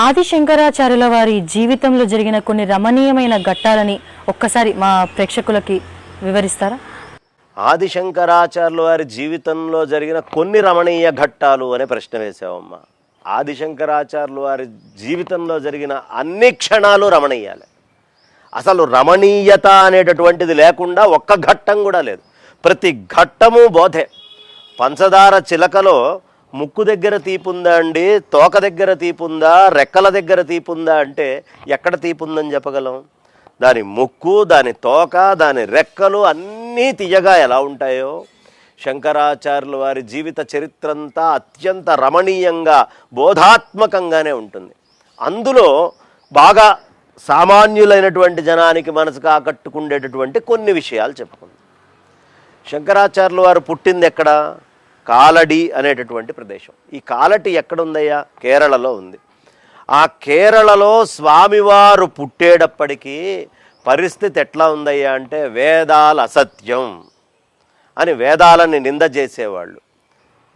ఆది శంకరాచార్యుల వారి జీవితంలో జరిగిన కొన్ని రమణీయమైన ఘట్టాలని ఒక్కసారి మా ప్రేక్షకులకి వివరిస్తారా? ఆది శంకరాచార్యుల వారి జీవితంలో జరిగిన కొన్ని రమణీయ ఘట్టాలు అనే ప్రశ్న వేసావమ్మా. ఆది శంకరాచార్యుల వారి జీవితంలో జరిగిన అన్ని క్షణాలు రమణీయాలే. అసలు రమణీయత అనేటటువంటిది లేకుండా ఒక్క ఘట్టం కూడా లేదు. ప్రతి ఘట్టము బోధే. పంచదార చిలకలో ముక్కు దగ్గర తీపుందా అండి, తోక దగ్గర తీపుందా, రెక్కల దగ్గర తీపుందా అంటే ఎక్కడ తీపుందని చెప్పగలం? దాని ముక్కు, దాని తోక, దాని రెక్కలు అన్నీ తీయగా ఎలా ఉంటాయో శంకరాచార్యుల వారి జీవిత చరిత్రంతా అత్యంత రమణీయంగా బోధాత్మకంగానే ఉంటుంది. అందులో బాగా సామాన్యులైనటువంటి జనానికి మనసుకు ఆకట్టుకుండేటటువంటి కొన్ని విషయాలు చెప్పుకుందాం. శంకరాచార్యుల వారు పుట్టింది ఎక్కడ? కాలడి అనేటటువంటి ప్రదేశం. ఈ కాలటి ఎక్కడుందయ్యా? కేరళలో ఉంది. ఆ కేరళలో స్వామివారు పుట్టేటప్పటికీ పరిస్థితి ఎట్లా ఉందయ్యా అంటే వేదాల అసత్యం అని వేదాలని నింద చేసేవాళ్ళు.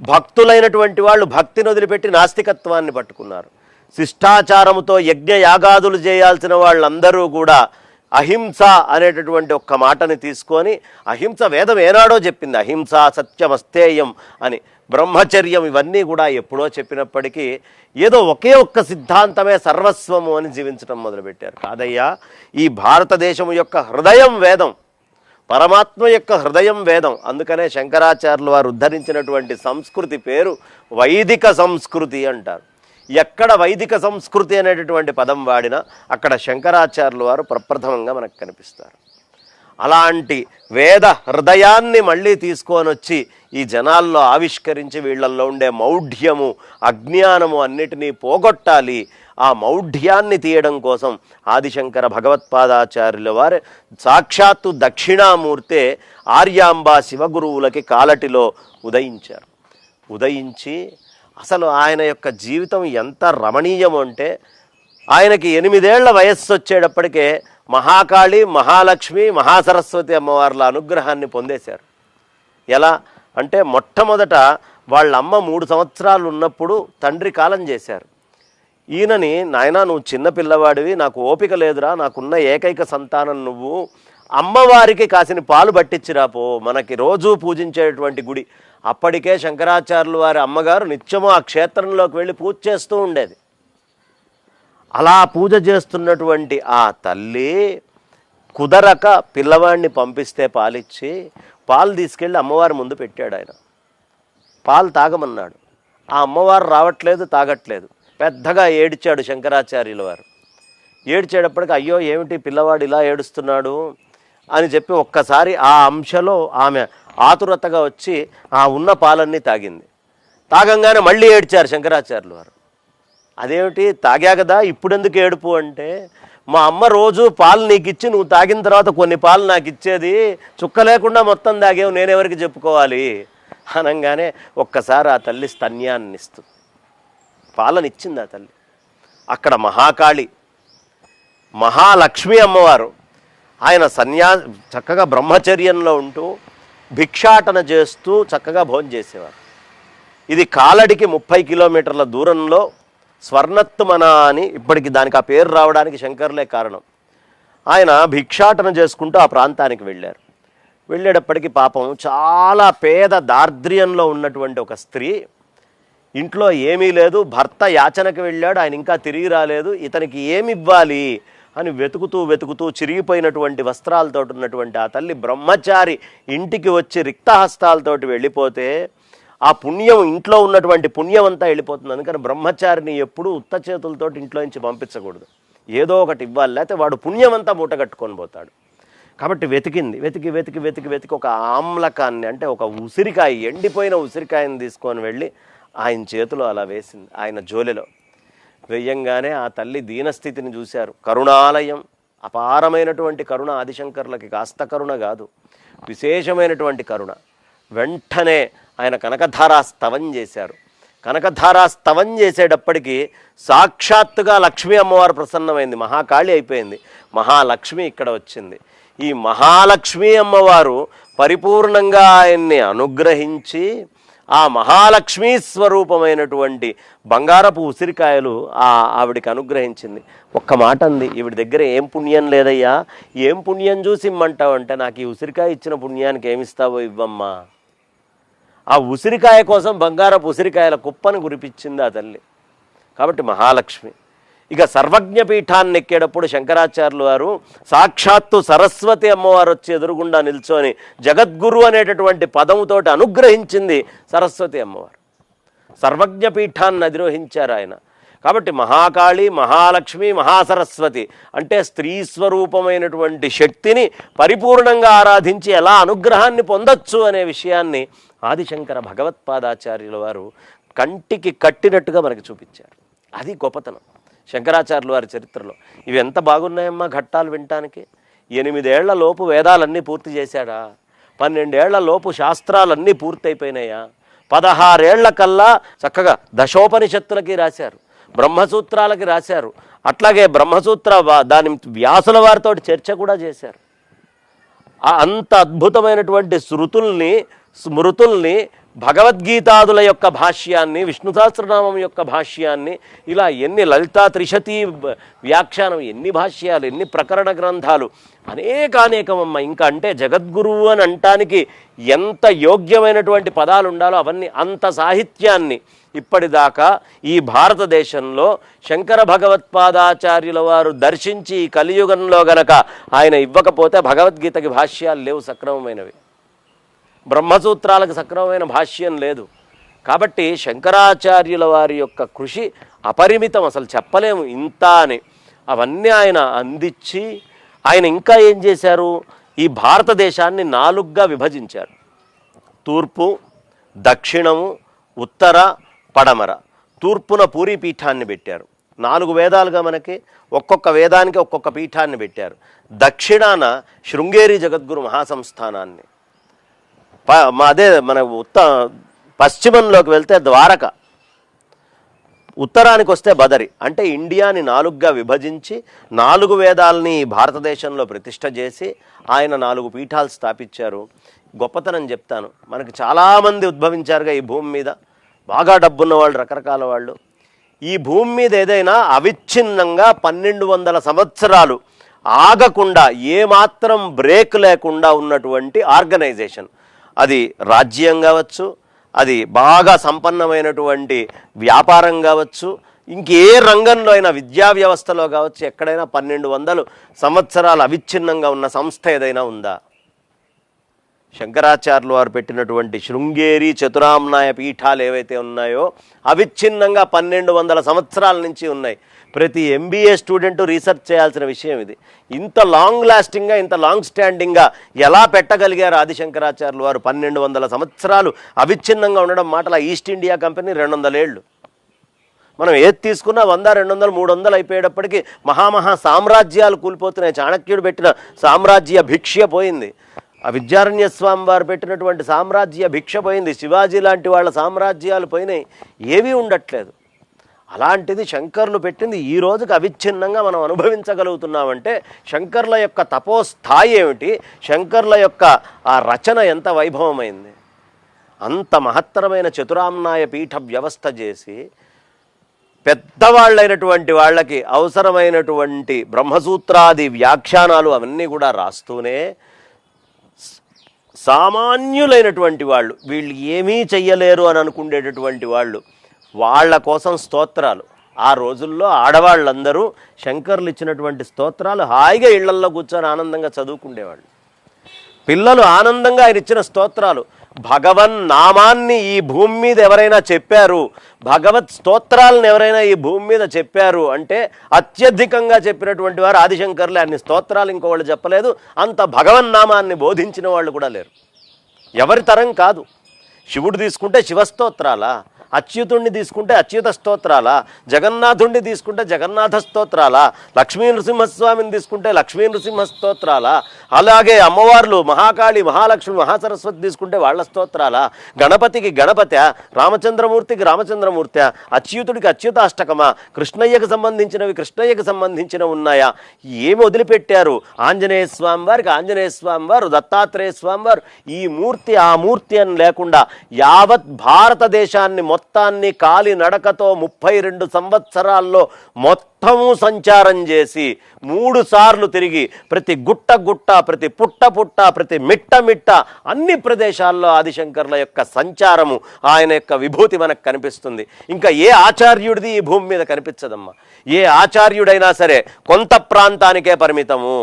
భక్తులైనటువంటి వాళ్ళు భక్తిని వదిలిపెట్టి నాస్తికత్వాన్ని పట్టుకున్నారు. శిష్టాచారముతో యజ్ఞ యాగాదులు చేయాల్సిన వాళ్ళందరూ కూడా అహింస అనేటటువంటి ఒక్క మాటని తీసుకొని, అహింస వేదం ఏనాడో చెప్పింది, అహింస సత్యమస్తేయం అని, బ్రహ్మచర్యం ఇవన్నీ కూడా ఎప్పుడో చెప్పినప్పటికీ ఏదో ఒకే ఒక్క సిద్ధాంతమే సర్వస్వము అని జీవించడం మొదలుపెట్టారు. కాదయ్యా, ఈ భారతదేశం యొక్క హృదయం వేదం, పరమాత్మ యొక్క హృదయం వేదం. అందుకనే శంకరాచార్యులు వారు ఉద్ధరించినటువంటి సంస్కృతి పేరు వైదిక సంస్కృతి అంటారు. ఎక్కడ వైదిక సంస్కృతి అనేటటువంటి పదం వాడినా అక్కడ శంకరాచార్యుల వారు ప్రప్రథమంగా మనకు కనిపిస్తారు. అలాంటి వేద హృదయాన్ని మళ్ళీ తీసుకొని వచ్చి ఈ జనాల్లో ఆవిష్కరించి వీళ్ళల్లో ఉండే మౌఢ్యము, అజ్ఞానము అన్నిటినీ పోగొట్టాలి. ఆ మౌఢ్యాన్ని తీయడం కోసం ఆదిశంకర భగవత్పాదాచార్యుల వారు సాక్షాత్తు దక్షిణామూర్తే ఆర్యాంబా శివగురువులకి కాలటిలో ఉదయించారు. ఉదయించి అసలు ఆయన యొక్క జీవితం ఎంత రమణీయం అంటే, ఆయనకి 8 ఏళ్ల వయస్సు వచ్చేటప్పటికే మహాకాళి, మహాలక్ష్మి, మహాసరస్వతి అమ్మవార్ల అనుగ్రహాన్ని పొందేశారు. ఎలా అంటే, మొట్టమొదట వాళ్ళ అమ్మ 3 సంవత్సరాలు ఉన్నప్పుడు తండ్రి కాలం చేశారు. ఈయనని, నాయనా నువ్వు చిన్న పిల్లవాడివి, నాకు ఓపిక లేదురా, నాకున్న ఏకైక సంతానం నువ్వు, అమ్మవారికి కాసిన పాలు పట్టించిరాపో, మనకి రోజూ పూజించేటువంటి గుడి. అప్పటికే శంకరాచార్యులు వారి అమ్మగారు నిత్యము ఆ క్షేత్రంలోకి వెళ్ళి పూజ చేస్తూ ఉండేది. అలా పూజ చేస్తున్నటువంటి ఆ తల్లి కుదరక పిల్లవాడిని పంపిస్తే పాలిచ్చి, పాలు తీసుకెళ్ళి అమ్మవారి ముందు పెట్టాడు. ఆయన పాలు తాగమన్నాడు. ఆ అమ్మవారు రావట్లేదు, తాగట్లేదు. పెద్దగా ఏడ్చాడు శంకరాచార్యుల వారు. ఏడ్చేటప్పటికి అయ్యో ఏమిటి పిల్లవాడు ఇలా ఏడుస్తున్నాడు అని చెప్పి ఒక్కసారి ఆ అంశలో ఆమె ఆతురతగా వచ్చి ఆ ఉన్న పాలన్నీ తాగింది. తాగంగానే మళ్ళీ ఏడ్చారు శంకరాచార్యులు వారు. అదేమిటి, తాగా కదా ఇప్పుడెందుకు ఏడుపు అంటే, మా అమ్మ రోజు పాలు నీకు ఇచ్చి నువ్వు తాగిన తర్వాత కొన్ని పాలు నాకు ఇచ్చేది, చుక్క లేకుండా మొత్తం తాగేవు, నేనెవరికి చెప్పుకోవాలి అనగానే ఒక్కసారి ఆ తల్లి స్తన్యాన్ని ఇస్తుంది, పాలనిచ్చింది ఆ తల్లి. అక్కడ మహాకాళి, మహాలక్ష్మి అమ్మవారు ఆయన చక్కగా బ్రహ్మచర్యంలో ఉంటూ భిక్షాటన చేస్తూ చక్కగా భోజనం చేసేవారు. ఇది కాలడికి 30 కిలోమీటర్ల దూరంలో స్వర్ణత్మన అని, ఇప్పటికి దానికి ఆ పేరు రావడానికి శంకరులే కారణం. ఆయన భిక్షాటన చేసుకుంటూ ఆ ప్రాంతానికి వెళ్ళారు. వెళ్ళేటప్పటికి పాపం చాలా పేద దారిద్ర్యంలో ఉన్నటువంటి ఒక స్త్రీ, ఇంట్లో ఏమీ లేదు, భర్త యాచనకు వెళ్ళాడు, ఆయన ఇంకా తిరిగి రాలేదు, ఇతనికి ఏమి ఇవ్వాలి అని వెతుకుతూ చిరిగిపోయినటువంటి వస్త్రాలతో ఉన్నటువంటి ఆ తల్లి బ్రహ్మచారి ఇంటికి వచ్చి రిక్తహస్తాలతోటి వెళ్ళిపోతే ఆ పుణ్యం, ఇంట్లో ఉన్నటువంటి పుణ్యం అంతా వెళ్ళిపోతుంది. అందుకని బ్రహ్మచారిని ఎప్పుడూ ఉత్త చేతులతో ఇంట్లో నుంచి పంపించకూడదు, ఏదో ఒకటి ఇవ్వాలి, లేకపోతే వాడు పుణ్యం అంతా మూట కట్టుకొని పోతాడు. కాబట్టి వెతికి ఒక ఆమ్లకాన్ని, అంటే ఒక ఉసిరికాయ, ఎండిపోయిన ఉసిరికాయని తీసుకొని వెళ్ళి ఆయన చేతిలో అలా వేసింది. ఆయన జోలెలో వెయ్యంగానే ఆ తల్లి దీనస్థితిని చూశారు. కరుణాలయం, అపారమైనటువంటి కరుణ. ఆదిశంకర్లకి కాస్త కరుణ కాదు, విశేషమైనటువంటి కరుణ. వెంటనే ఆయన కనకధారా స్తవం చేశారు. కనకధారా స్తవం చేసేటప్పటికీ సాక్షాత్తుగా లక్ష్మీ అమ్మవారు ప్రసన్నమైంది, మహాకాళి అయిపోయింది, మహాలక్ష్మి ఇక్కడ వచ్చింది. ఈ మహాలక్ష్మీ అమ్మవారు పరిపూర్ణంగా ఆయన్ని అనుగ్రహించి ఆ మహాలక్ష్మీ స్వరూపమైనటువంటి బంగారపు ఉసిరికాయలు ఆవిడికి అనుగ్రహించింది. ఒక్క మాట అంది, ఈవిడి దగ్గర ఏం పుణ్యం లేదయ్యా, ఏం పుణ్యం చూసి ఇమ్మంటావు అంటే, నాకు ఈ ఉసిరికాయ ఇచ్చిన పుణ్యానికి ఏమిస్తావో ఇవ్వమ్మా. ఆ ఉసిరికాయ కోసం బంగారపు ఉసిరికాయల కుప్పను కురిపించింది ఆ తల్లి. కాబట్టి మహాలక్ష్మి. ఇక సర్వజ్ఞ పీఠాన్ని ఎక్కేటప్పుడు శంకరాచార్యులు వారు సాక్షాత్తు సరస్వతి అమ్మవారు వచ్చి ఎదురుగుండా నిల్చొని జగద్గురు అనేటటువంటి పదముతోటి అనుగ్రహించింది సరస్వతి అమ్మవారు. సర్వజ్ఞ పీఠాన్ని అధిరోహించారు ఆయన. కాబట్టి మహాకాళి, మహాలక్ష్మి, మహాసరస్వతి అంటే స్త్రీ స్వరూపమైనటువంటి శక్తిని పరిపూర్ణంగా ఆరాధించి ఎలా అనుగ్రహాన్ని పొందొచ్చు అనే విషయాన్ని ఆదిశంకర భగవత్పాదాచార్యుల వారు కంటికి కట్టినట్టుగా మనకి చూపించారు. అది గొప్పతనం శంకరాచార్యుల వారి చరిత్రలో. ఇవి ఎంత బాగున్నాయమ్మా ఘట్టాలు వినటానికి. 8 ఏళ్ల లోపు వేదాలన్నీ పూర్తి చేశాడా, 12 ఏళ్ల లోపు శాస్త్రాలన్నీ పూర్తయిపోయినాయా, 16 ఏళ్ల కల్లా చక్కగా దశోపనిషత్తులకి రాశారు, బ్రహ్మసూత్రాలకి రాశారు. అట్లాగే బ్రహ్మసూత్ర దాని వ్యాసుల వారితో చర్చ కూడా చేశారు. అంత అద్భుతమైనటువంటి శృతుల్ని, స్మృతుల్ని, భగవద్గీతాదుల యొక్క భాష్యాన్ని, విష్ణు సహస్రనామం యొక్క భాష్యాన్ని, ఇలా ఎన్ని లలితా త్రిశతి వ్యాఖ్యానం, ఎన్ని భాష్యాలు, ఎన్ని ప్రకరణ గ్రంథాలు, అనేకమమ్మ. ఇంకా అంటే జగద్గురువు అని అంటానికి ఎంత యోగ్యమైనటువంటి పదాలు ఉండాలో అవన్నీ, అంత సాహిత్యాన్ని ఇప్పటిదాకా ఈ భారతదేశంలో శంకర భగవత్పాదాచార్యుల వారు దర్శించి ఈ కలియుగంలో గనక ఆయన ఇవ్వకపోతే భగవద్గీతకి భాష్యాలు లేవు సక్రమమైనవి, బ్రహ్మసూత్రాలకు సక్రమమైన భాష్యం లేదు. కాబట్టి శంకరాచార్యుల వారి యొక్క కృషి అపరిమితం, అసలు చెప్పలేము ఇంత అని. అవన్నీ ఆయన అందించి ఆయన ఇంకా ఏం చేశారు, ఈ భారతదేశాన్ని 4గా విభజించారు. తూర్పు, దక్షిణము, ఉత్తర, పడమర. తూర్పున పూరీ పీఠాన్ని పెట్టారు. 4 వేదాలుగా మనకి, ఒక్కొక్క వేదానికి ఒక్కొక్క పీఠాన్ని పెట్టారు. దక్షిణాన శృంగేరి జగద్గురు మహాసంస్థానాన్ని, అదే మన పశ్చిమంలోకి వెళ్తే ద్వారక, ఉత్తరానికి వస్తే బదరి. అంటే ఇండియాని 4గా విభజించి 4 వేదాలని భారతదేశంలో ప్రతిష్ట చేసి ఆయన 4 పీఠాలు స్థాపించారు. గొప్పతనం చెప్తాను, మనకు చాలామంది ఉద్భవించారుగా ఈ భూమి మీద, బాగా డబ్బున్న వాళ్ళు, రకరకాల వాళ్ళు. ఈ భూమి మీద ఏదైనా అవిచ్ఛిన్నంగా 1200 సంవత్సరాలు ఆగకుండా, ఏమాత్రం బ్రేక్ లేకుండా ఉన్నటువంటి ఆర్గనైజేషన్, అది రాజ్యం కావచ్చు, అది బాగా సంపన్నమైనటువంటి వ్యాపారం కావచ్చు, ఇంకే రంగంలో అయినా, విద్యా వ్యవస్థలో కావచ్చు, ఎక్కడైనా 1200 సంవత్సరాలు అవిచ్ఛిన్నంగా ఉన్న సంస్థ ఏదైనా ఉందా? శంకరాచార్యులు వారు పెట్టినటువంటి శృంగేరి, చతురామ్నాయ పీఠాలు ఏవైతే ఉన్నాయో అవిచ్ఛిన్నంగా 1200 సంవత్సరాల నుంచి ఉన్నాయి. ప్రతి MBA స్టూడెంట్ రీసెర్చ్ చేయాల్సిన విషయం ఇది. ఇంత లాంగ్ లాస్టింగ్గా, ఇంత లాంగ్ స్టాండింగ్గా ఎలా పెట్టగలిగారు ఆదిశంకరాచార్యులు వారు? 1200 సంవత్సరాలు అవిచ్ఛిన్నంగా ఉండడం మాటల. ఈస్ట్ ఇండియా కంపెనీ 200 ఏళ్ళు. మనం ఏది తీసుకున్నా 100, 200, 300 అయిపోయేటప్పటికీ మహామహా సామ్రాజ్యాలు కూలిపోతున్నాయి. చాణక్యుడు పెట్టిన సామ్రాజ్య భిక్ష పోయింది, ఆ విద్యారణ్య స్వామి వారు పెట్టినటువంటి సామ్రాజ్య భిక్ష పోయింది, శివాజీ లాంటి వాళ్ళ సామ్రాజ్యాలు పోయినాయి, ఏవీ ఉండట్లేదు. అలాంటిది శంకర్లు పెట్టింది ఈ రోజుకి అవిచ్ఛిన్నంగా మనం అనుభవించగలుగుతున్నామంటే శంకర్ల యొక్క తపోస్థాయి ఏమిటి, శంకర్ల యొక్క ఆ రచన ఎంత వైభవమైంది. అంత మహత్తరమైన చతురామ్నాయ పీఠ వ్యవస్థ చేసి పెద్దవాళ్ళైనటువంటి వాళ్ళకి అవసరమైనటువంటి బ్రహ్మసూత్రాది వ్యాఖ్యానాలు అవన్నీ కూడా రాస్తూనే సామాన్యులైనటువంటి వాళ్ళు, వీళ్ళు ఏమీ చెయ్యలేరు అని అనుకునేటటువంటి వాళ్ళు, వాళ్ళ కోసం స్తోత్రాలు. ఆ రోజుల్లో ఆడవాళ్ళందరూ శంకర్లు ఇచ్చినటువంటి స్తోత్రాలు హాయిగా ఇళ్లల్లో కూర్చొని ఆనందంగా చదువుకునేవాళ్ళు. పిల్లలు ఆనందంగా ఆయన ఇచ్చిన స్తోత్రాలు. భగవన్ నామాన్ని ఈ భూమి మీద ఎవరైనా చెప్పారు, భగవత్ స్తోత్రాలను ఎవరైనా ఈ భూమి మీద చెప్పారు అంటే అత్యధికంగా చెప్పినటువంటి వారు ఆదిశంకర్లే. అన్ని స్తోత్రాలు ఇంకోవాళ్ళు చెప్పలేదు, అంత భగవన్నామాన్ని బోధించిన వాళ్ళు కూడా లేరు. ఎవరి తరం కాదు. శివుడు తీసుకుంటే శివస్తోత్రాలా, అచ్యుతుణ్ణి తీసుకుంటే అచ్యుత స్తోత్రాల, జగన్నాథుణ్ణి తీసుకుంటే జగన్నాథ స్తోత్రాల, లక్ష్మీ నృసింహస్వామిని తీసుకుంటే లక్ష్మీ నృసింహ స్తోత్రాల, అలాగే అమ్మవార్లు మహాకాళి, మహాలక్ష్మి, మహాసరస్వతి తీసుకుంటే వాళ్ళ స్తోత్రాల, గణపతికి గణపత, రామచంద్రమూర్తికి రామచంద్రమూర్తి, అచ్యుతుడికి అచ్యుతాష్టకమా, కృష్ణయ్యకు సంబంధించినవి కృష్ణయ్యకు సంబంధించినవి ఉన్నాయా? ఏమి వదిలిపెట్టారు? ఆంజనేయ స్వామి వారికి ఆంజనేయ స్వామి వారు, దత్తాత్రేయ స్వామి వారు, ఈ మూర్తి ఆ మూర్తి అని లేకుండా యావత్ భారతదేశాన్ని మొత్తాన్ని కాలి నడకతో 32 సంవత్సరాల్లో మొత్తము సంచారం చేసి 3 సార్లు తిరిగి ప్రతి గుట్ట గుట్ట, ప్రతి పుట్ట పుట్ట, ప్రతి మిట్ట మిట్ట అన్ని ప్రదేశాల్లో ఆదిశంకర్ల యొక్క సంచారము, ఆయన యొక్క విభూతి మనకు కనిపిస్తుంది. ఇంకా ఏ ఆచార్యుడిది ఈ భూమి మీద కనిపించదమ్మా. ఏ ఆచార్యుడైనా సరే కొంత ప్రాంతానికే పరిమితము,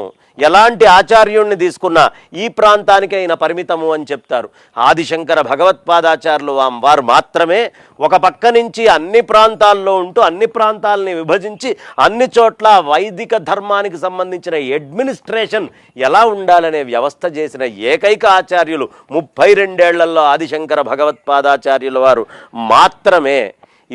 ఎలాంటి ఆచార్యుణ్ణి తీసుకున్నా ఈ ప్రాంతానికే ఆయన పరిమితము అని చెప్తారు. ఆదిశంకర భగవత్పాదాచార్యులు వారు మాత్రమే ఒక పక్క నుంచి అన్ని ప్రాంతాల్లో ఉంటూ అన్ని ప్రాంతాలని విభజించి అన్ని చోట్ల వైదిక ధర్మానికి సంబంధించిన అడ్మినిస్ట్రేషన్ ఎలా ఉండాలనే వ్యవస్థ చేసిన ఏకైక ఆచార్యులు 32 ఏళ్లలో ఆదిశంకర భగవత్పాదాచార్యుల వారు మాత్రమే.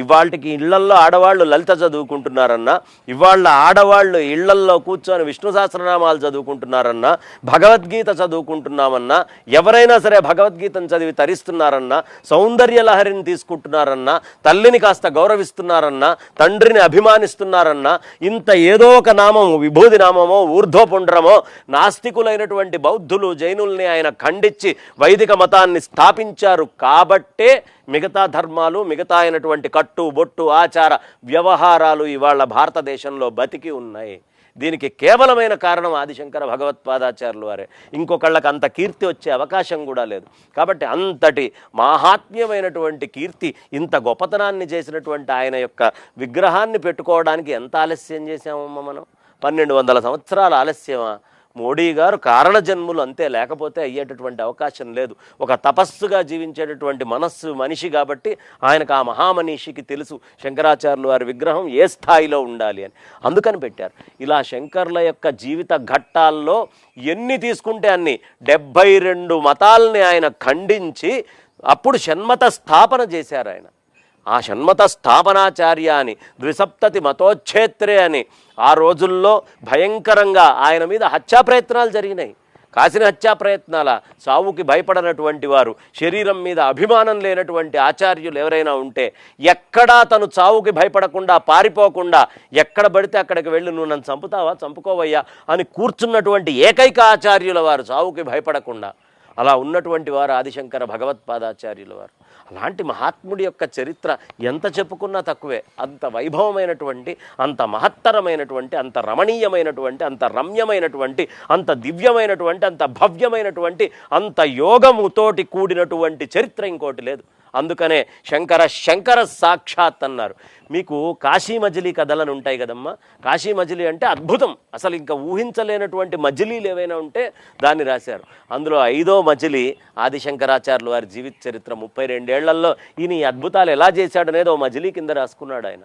ఇవాళకి ఇళ్లల్లో ఆడవాళ్ళు లలిత చదువుకుంటున్నారన్నా, ఇవాళ ఆడవాళ్ళు ఇళ్లల్లో కూర్చొని విష్ణు సహస్రనామాలు చదువుకుంటున్నారన్నా, భగవద్గీత చదువుకుంటున్నామన్నా, ఎవరైనా సరే భగవద్గీతను చదివి తరిస్తున్నారన్నా, సౌందర్య లహరిని తీసుకుంటున్నారన్నా, తల్లిని కాస్త గౌరవిస్తున్నారన్నా, తండ్రిని అభిమానిస్తున్నారన్నా, ఇంత ఏదో ఒక నామము, విభూది నామమో ఊర్ధ్వపుండ్రమో, నాస్తికులైనటువంటి బౌద్ధులు జైనుల్ని ఆయన ఖండించి వైదిక మతాన్ని స్థాపించారు కాబట్టే మిగతా ధర్మాలు, మిగతా అయినటువంటి కట్టు బొట్టు ఆచార వ్యవహారాలు ఇవాళ భారతదేశంలో బతికి ఉన్నాయి. దీనికి కేవలమైన కారణం ఆదిశంకర భగవత్పాదాచార్యులు వారే. ఇంకొకళ్ళకి అంత కీర్తి వచ్చే అవకాశం కూడా లేదు. కాబట్టి అంతటి మాహాత్మ్యమైనటువంటి కీర్తి, ఇంత గొప్పతనాన్ని చేసినటువంటి ఆయన యొక్క విగ్రహాన్ని పెట్టుకోవడానికి ఎంత ఆలస్యం చేశామమ్మా మనం? 1200 సంవత్సరాల ఆలస్యమా? మోడీ గారు కారణ జన్ములు అంతే, లేకపోతే అయ్యేటటువంటి అవకాశం లేదు. ఒక తపస్సుగా జీవించేటటువంటి మనిషి కాబట్టి ఆయనకు ఆ మహామనీషికి తెలుసు శంకరాచార్యులు వారి విగ్రహం ఏ స్థాయిలో ఉండాలి అని, అందుకని పెట్టారు. ఇలా శంకర్ల యొక్క జీవిత ఘట్టాల్లో ఎన్ని తీసుకుంటే అన్ని 72 మతాల్ని ఆయన ఖండించి అప్పుడు షణ్మత స్థాపన చేశారు ఆయన. ఆ షణ్మత స్థాపనాచార్య అని, ద్విసప్తతి మతోచ్ఛేత్రే అని ఆ రోజుల్లో భయంకరంగా ఆయన మీద హత్యా ప్రయత్నాలు జరిగినాయి. కాసిన హత్యా ప్రయత్నాల, సావుకి భయపడనటువంటి వారు, శరీరం మీద అభిమానం లేనటువంటి ఆచార్యులు ఎవరైనా ఉంటే ఎక్కడా తను చావుకి భయపడకుండా, పారిపోకుండా, ఎక్కడ పడితే అక్కడికి వెళ్ళి నువ్వు నన్ను చంపుతావా, చంపుకోవయ్యా అని కూర్చున్నటువంటి ఏకైక ఆచార్యుల వారు, చావుకి భయపడకుండా. అలా ఉన్నటువంటి వారు ఆదిశంకర భగవత్పాదాచార్యుల వారు. అలాంటి మహాత్ముడి యొక్క చరిత్ర ఎంత చెప్పుకున్నా తక్కువే. అంత వైభవమైనటువంటి, అంత మహత్తరమైనటువంటి, అంత రమణీయమైనటువంటి, అంత రమ్యమైనటువంటి, అంత దివ్యమైనటువంటి, అంత భవ్యమైనటువంటి, అంత యోగముతోటి కూడినటువంటి చరిత్ర ఇంకోటి లేదు. అందుకనే శంకర సాక్షాత్ అన్నారు. మీకు కాశీ మజిలీ కథలను ఉంటాయి కదమ్మా. కాశీ మజిలీ అంటే అద్భుతం, అసలు ఇంకా ఊహించలేనటువంటి మజిలీలు ఏవైనా ఉంటే దాన్ని రాశారు. అందులో 5వ మజిలీ ఆదిశంకరాచార్యులు వారి జీవిత చరిత్ర. 32 ఏళ్లలో ఈయన ఈ అద్భుతాలు ఎలా చేశాడనేది ఓ మజిలీ కింద రాసుకున్నాడు ఆయన.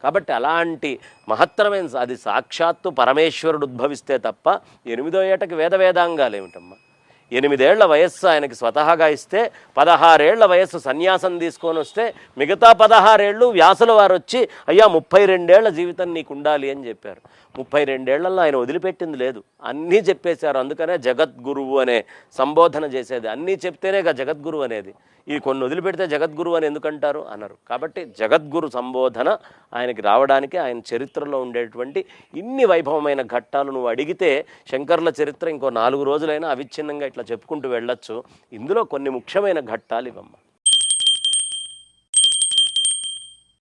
కాబట్టి అలాంటి మహత్తరమైన, అది సాక్షాత్తు పరమేశ్వరుడు ఉద్భవిస్తే తప్ప 8వ ఏటకి వేదాంగాలు ఏమిటమ్మా? 8 ఏళ్ల వయస్సు ఆయనకి స్వతహాగా ఇస్తే, 16 ఏళ్ల వయస్సు సన్యాసం తీసుకొని వస్తే, మిగతా 16 ఏళ్ళు వ్యాసుల వారు వచ్చి అయ్యా 32 ఏళ్ల జీవితం నీకు ఉండాలి అని చెప్పారు. 32 ఏళ్లలో ఆయన వదిలిపెట్టింది లేదు, అన్నీ చెప్పేశారు. అందుకనే జగద్గురువు అనే సంబోధన చేసేది. అన్నీ చెప్తేనే జగద్గురువు అనేది. ఈ కొన్ని వదిలిపెడితే జగద్గురువు అని ఎందుకంటారు అన్నారు. కాబట్టి జగద్గురు సంబోధన ఆయనకి రావడానికి, ఆయన చరిత్రలో ఉండేటువంటి ఇన్ని వైభవమైన ఘట్టాలు నువ్వు అడిగితే శంకర్ల చరిత్ర ఇంకో 4 రోజులైనా అవిచ్ఛిన్నంగా ఇట్లా చెప్పుకుంటూ వెళ్ళొచ్చు. ఇందులో కొన్ని ముఖ్యమైన ఘట్టాలు ఇవమ్మ.